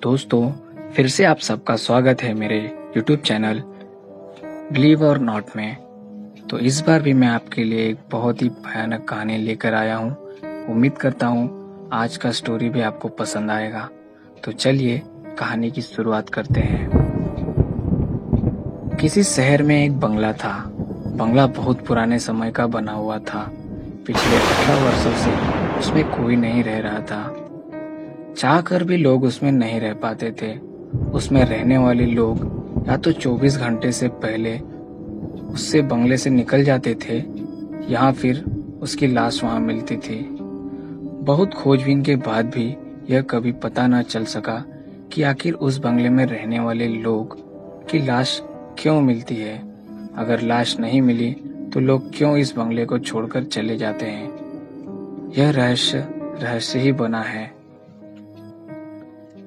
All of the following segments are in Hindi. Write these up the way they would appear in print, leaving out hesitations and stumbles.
दोस्तों, फिर से आप सबका स्वागत है मेरे YouTube चैनल बिलीव और नॉट में। तो इस बार भी मैं आपके लिए एक बहुत ही भयानक कहानी लेकर आया हूँ। उम्मीद करता हूँ आज का स्टोरी भी आपको पसंद आएगा। तो चलिए कहानी की शुरुआत करते हैं। किसी शहर में एक बंगला था। बंगला बहुत पुराने समय का बना हुआ था। पिछले 18 वर्षों से उसमें कोई नहीं रह रहा था। चाहकर भी लोग उसमें नहीं रह पाते थे। उसमें रहने वाले लोग या तो 24 घंटे से पहले उससे बंगले से निकल जाते थे या फिर उसकी लाश वहां मिलती थी। बहुत खोजबीन के बाद भी यह कभी पता न चल सका कि आखिर उस बंगले में रहने वाले लोग की लाश क्यों मिलती है। अगर लाश नहीं मिली तो लोग क्यों इस बंगले को छोड़कर चले जाते हैं। यह रहस्य ही बना है।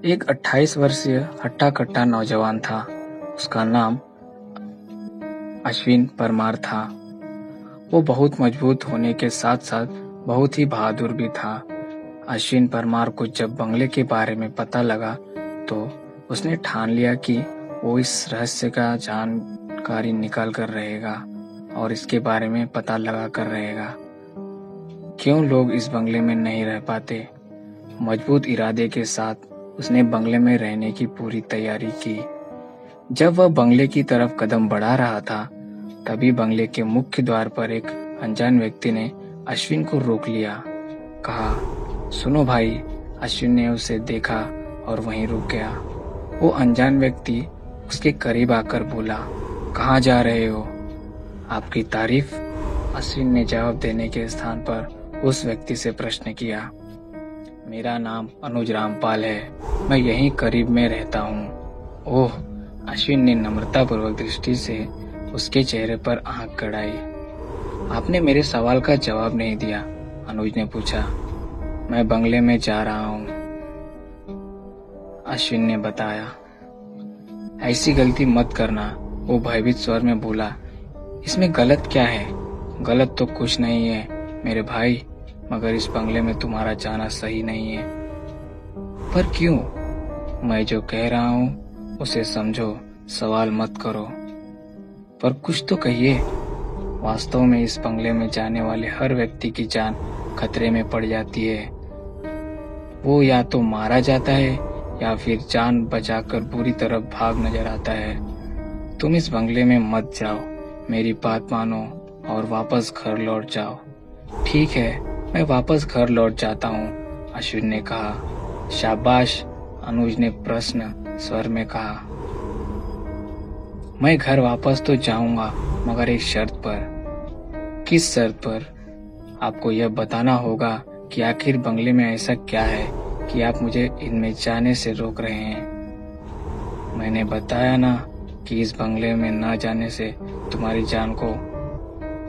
एक 28 वर्षीय हट्टा कट्टा नौजवान था। उसका नाम अश्विन परमार था। वो बहुत मजबूत होने के साथ साथ बहुत ही बहादुर भी था। अश्विन परमार को जब बंगले के बारे में पता लगा तो उसने ठान लिया कि वो इस रहस्य का जानकारी निकाल कर रहेगा और इसके बारे में पता लगा कर रहेगा। क्यों लोग इस बंगले में नहीं रह पाते। मजबूत इरादे के साथ उसने बंगले में रहने की पूरी तैयारी की। जब वह बंगले की तरफ कदम बढ़ा रहा था तभी बंगले के मुख्य द्वार पर एक अनजान व्यक्ति ने अश्विन को रोक लिया। कहा, सुनो भाई। अश्विन ने उसे देखा और वहीं रुक गया। वो अनजान व्यक्ति उसके करीब आकर बोला, कहाँ जा रहे हो? आपकी तारीफ। अश्विन ने जवाब देने के स्थान पर उस व्यक्ति से प्रश्न किया। मेरा नाम अनुज रामपाल है। मैं यहीं करीब में रहता हूँ। ओह। अश्विन ने नम्रतापूर्वक दृष्टि से उसके चेहरे पर आंख गड़ाई। आपने मेरे सवाल का जवाब नहीं दिया, अनुज ने पूछा। मैं बंगले में जा रहा हूँ, अश्विन ने बताया। ऐसी गलती मत करना, वो भयभीत स्वर में बोला। इसमें गलत क्या है? गलत तो कुछ नहीं है मेरे भाई, मगर इस बंगले में तुम्हारा जाना सही नहीं है। पर क्यों? मैं जो कह रहा हूँ उसे समझो, सवाल मत करो। पर कुछ तो कहिए। वास्तव में इस बंगले में जाने वाले हर व्यक्ति की जान खतरे में पड़ जाती है। वो या तो मारा जाता है या फिर जान बचाकर बुरी तरह भाग नजर आता है। तुम इस बंगले में मत जाओ, मेरी बात मानो और वापस घर लौट जाओ। ठीक है, मैं वापस घर लौट जाता हूँ, अश्विन ने कहा। शाबाश, अनुज ने प्रश्न स्वर में कहा। मैं घर वापस तो जाऊंगा, मगर एक शर्त पर। किस शर्त पर? आपको यह बताना होगा कि आखिर बंगले में ऐसा क्या है कि आप मुझे इनमें जाने से रोक रहे हैं। मैंने बताया ना कि इस बंगले में न जाने से तुम्हारी जान को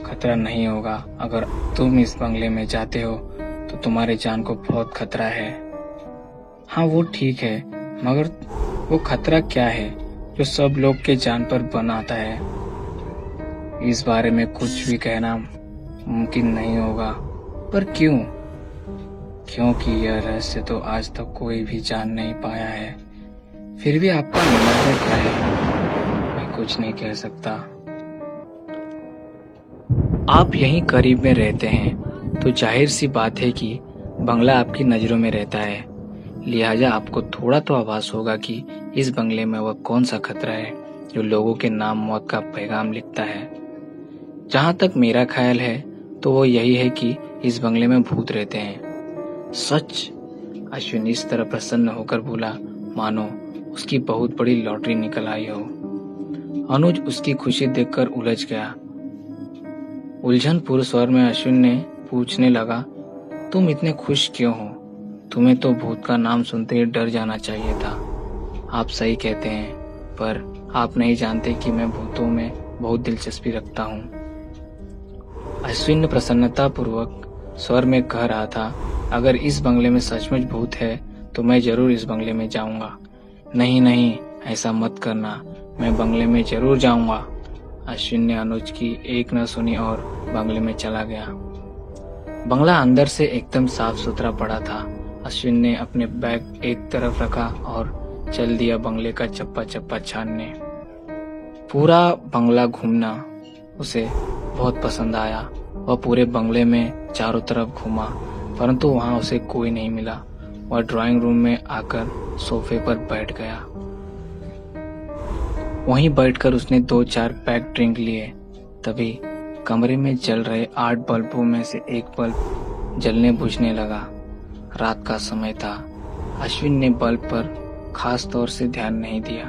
खतरा नहीं होगा। अगर तुम इस बंगले में जाते हो तो तुम्हारे जान को बहुत खतरा है। हाँ, वो ठीक है, मगर वो खतरा क्या है जो सब लोग के जान पर बनाता है? इस बारे में कुछ भी कहना मुमकिन नहीं होगा। पर क्यों? क्योंकि यह रहस्य तो आज तक कोई भी जान नहीं पाया है। फिर भी आपका निर्णय क्या है? मैं कुछ नहीं कह सकता। आप यहीं करीब में रहते हैं तो जाहिर सी बात है कि बंगला आपकी नजरों में रहता है। लिहाजा आपको थोड़ा तो आभास होगा कि इस बंगले में वह कौन सा खतरा है जो लोगों के नाम मौत का पैगाम लिखता है। जहां तक मेरा ख्याल है तो वो यही है कि इस बंगले में भूत रहते हैं। सच? अश्विन इस तरह प्रसन्न होकर बोला मानो उसकी बहुत बड़ी लॉटरी निकल आई हो। अनुज उसकी खुशी देखकर उलझ गया। उलझनपूर्ण स्वर में अश्विन ने पूछने लगा, तुम इतने खुश क्यों हो? तुम्हें तो भूत का नाम सुनते ही डर जाना चाहिए था। आप सही कहते हैं, पर आप नहीं जानते कि मैं भूतों में बहुत दिलचस्पी रखता हूँ। अश्विन ने प्रसन्नतापूर्वक स्वर में कह रहा था, अगर इस बंगले में सचमुच भूत है तो मैं जरूर इस बंगले में जाऊंगा। नहीं नहीं, ऐसा मत करना, मैं बंगले में जरूर जाऊंगा। अश्विन ने अनुज की एक न सुनी और बंगले में चला गया। बंगला अंदर से एकदम साफ सुथरा पड़ा था। अश्विन ने अपने बैग एक तरफ रखा और चल दिया बंगले का चप्पा चप्पा छानने। पूरा बंगला घूमना उसे बहुत पसंद आया। वह पूरे बंगले में चारों तरफ घूमा, परंतु वहां उसे कोई नहीं मिला। वह ड्राइंग रूम में आकर सोफे पर बैठ गया। वहीं बैठकर उसने 2-4 पैक ड्रिंक लिए। तभी कमरे में जल रहे 8 बल्बों में से एक बल्ब जलने बुझने लगा। रात का समय था। अश्विन ने बल्ब पर खास तौर से ध्यान नहीं दिया।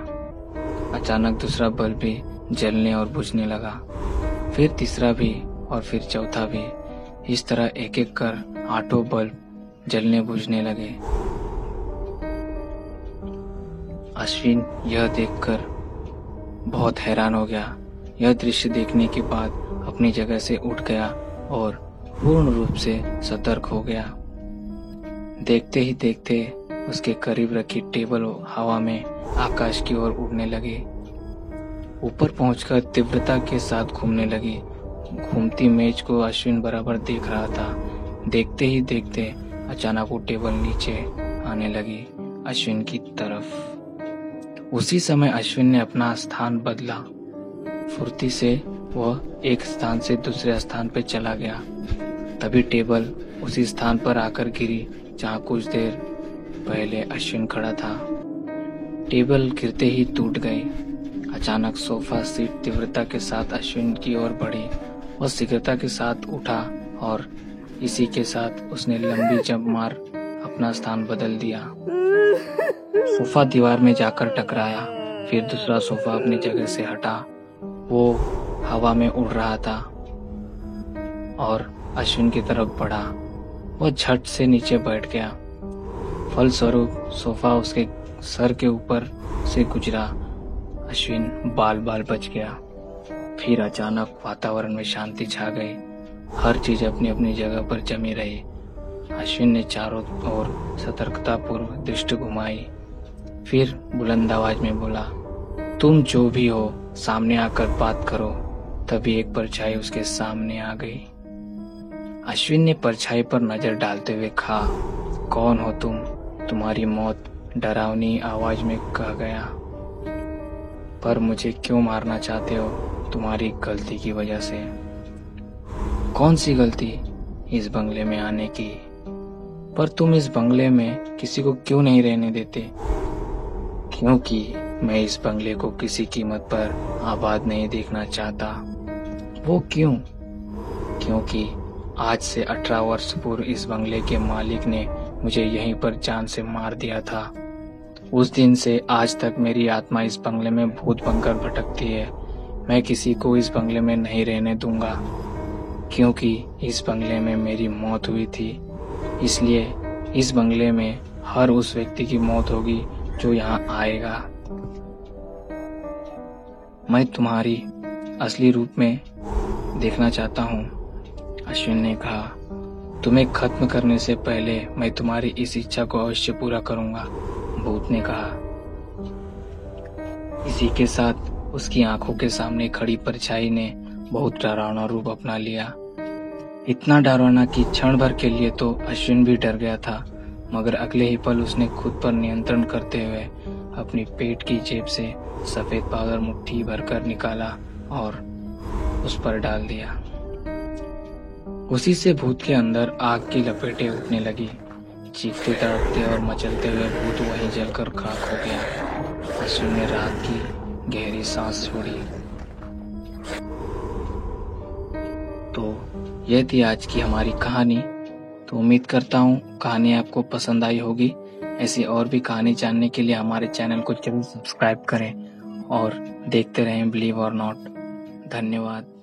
अचानक दूसरा बल्ब भी जलने और बुझने लगा, फिर तीसरा भी और फिर चौथा भी। इस तरह एक एक कर 8 बल्ब जलने बुझने लगे। अश्विन यह देखकर बहुत हैरान हो गया। यह दृश्य देखने के बाद अपनी जगह से उठ गया और पूर्ण रूप से सतर्क हो गया। देखते ही देखते उसके करीब रखी टेबल हवा में आकाश की ओर उड़ने लगी। ऊपर पहुंचकर तीव्रता के साथ घूमने लगी। घूमती मेज को अश्विन बराबर देख रहा था। देखते ही देखते अचानक वो टेबल नीचे आने लगी अश्विन की तरफ। उसी समय अश्विन ने अपना स्थान बदला। फुर्ती से वह एक स्थान से दूसरे स्थान पर चला गया। तभी टेबल उसी स्थान पर आकर गिरी जहां कुछ देर पहले अश्विन खड़ा था। टेबल गिरते ही टूट गई। अचानक सोफा सीट तीव्रता के साथ अश्विन की ओर बढ़ी। वह शीघ्रता के साथ उठा और इसी के साथ उसने लंबी जंप मार अपना स्थान बदल दिया। सोफा दीवार में जाकर टकराया। फिर दूसरा सोफा अपनी जगह से हटा। वो हवा में उड़ रहा था और अश्विन की तरफ बढ़ा। वह झट से नीचे बैठ गया। फलस्वरूप सोफा उसके सर के ऊपर से गुजरा। अश्विन बाल बाल बच गया। फिर अचानक वातावरण में शांति छा गई। हर चीज अपनी अपनी जगह पर जमी रही। अश्विन ने चारों ओर सतर्कतापूर्वक दृष्टि घुमाई। फिर बुलंद आवाज में बोला, तुम जो भी हो सामने आकर बात करो। तभी एक परछाई उसके सामने आ गई। अश्विन ने परछाई पर नजर डालते हुए कहा, कौन हो तुम? तुम्हारी मौत डरावनी आवाज में कह गया। पर मुझे क्यों मारना चाहते हो? तुम्हारी गलती की वजह से। कौन सी गलती? इस बंगले में आने की। पर तुम इस बंगले में किसी को क्यों नहीं रहने देते? क्योंकि मैं इस बंगले को किसी कीमत पर आबाद नहीं देखना चाहता। वो क्यों? क्योंकि आज से 18 वर्ष पूर्व इस बंगले के मालिक ने मुझे यहीं पर जान से मार दिया था। उस दिन से आज तक मेरी आत्मा इस बंगले में भूत बनकर भटकती है। मैं किसी को इस बंगले में नहीं रहने दूंगा, क्योंकि इस बंगले में मेरी मौत हुई थी। इसलिए इस बंगले में हर उस व्यक्ति की मौत होगी जो यहाँ आएगा। मैं तुम्हारी असली रूप में देखना चाहता हूँ, अश्विन ने कहा। तुम्हें खत्म करने से पहले मैं तुम्हारी इस इच्छा को अवश्य पूरा करूंगा, भूत ने कहा। इसी के साथ उसकी आंखों के सामने खड़ी परछाई ने बहुत डरावना रूप अपना लिया। इतना डरावना कि क्षण भर के लिए तो अश्विन भी डर गया था, मगर अगले ही पल उसने खुद पर नियंत्रण करते हुए अपनी पेट की जेब से सफेद पाउडर मुट्ठी भरकर निकाला और उस पर डाल दिया। उसी से भूत के अंदर आग की लपेटें उठने लगी। चीखते तड़पते और मचलते हुए भूत वहीं जलकर खाक हो गया। अश्विन ने रात की गहरी सांस छोड़ी। तो यह थी आज की हमारी कहानी। तो उम्मीद करता हूँ कहानी आपको पसंद आई होगी। ऐसी और भी कहानी जानने के लिए हमारे चैनल को जरूर सब्सक्राइब करें और देखते रहें बिलीव और नॉट। धन्यवाद।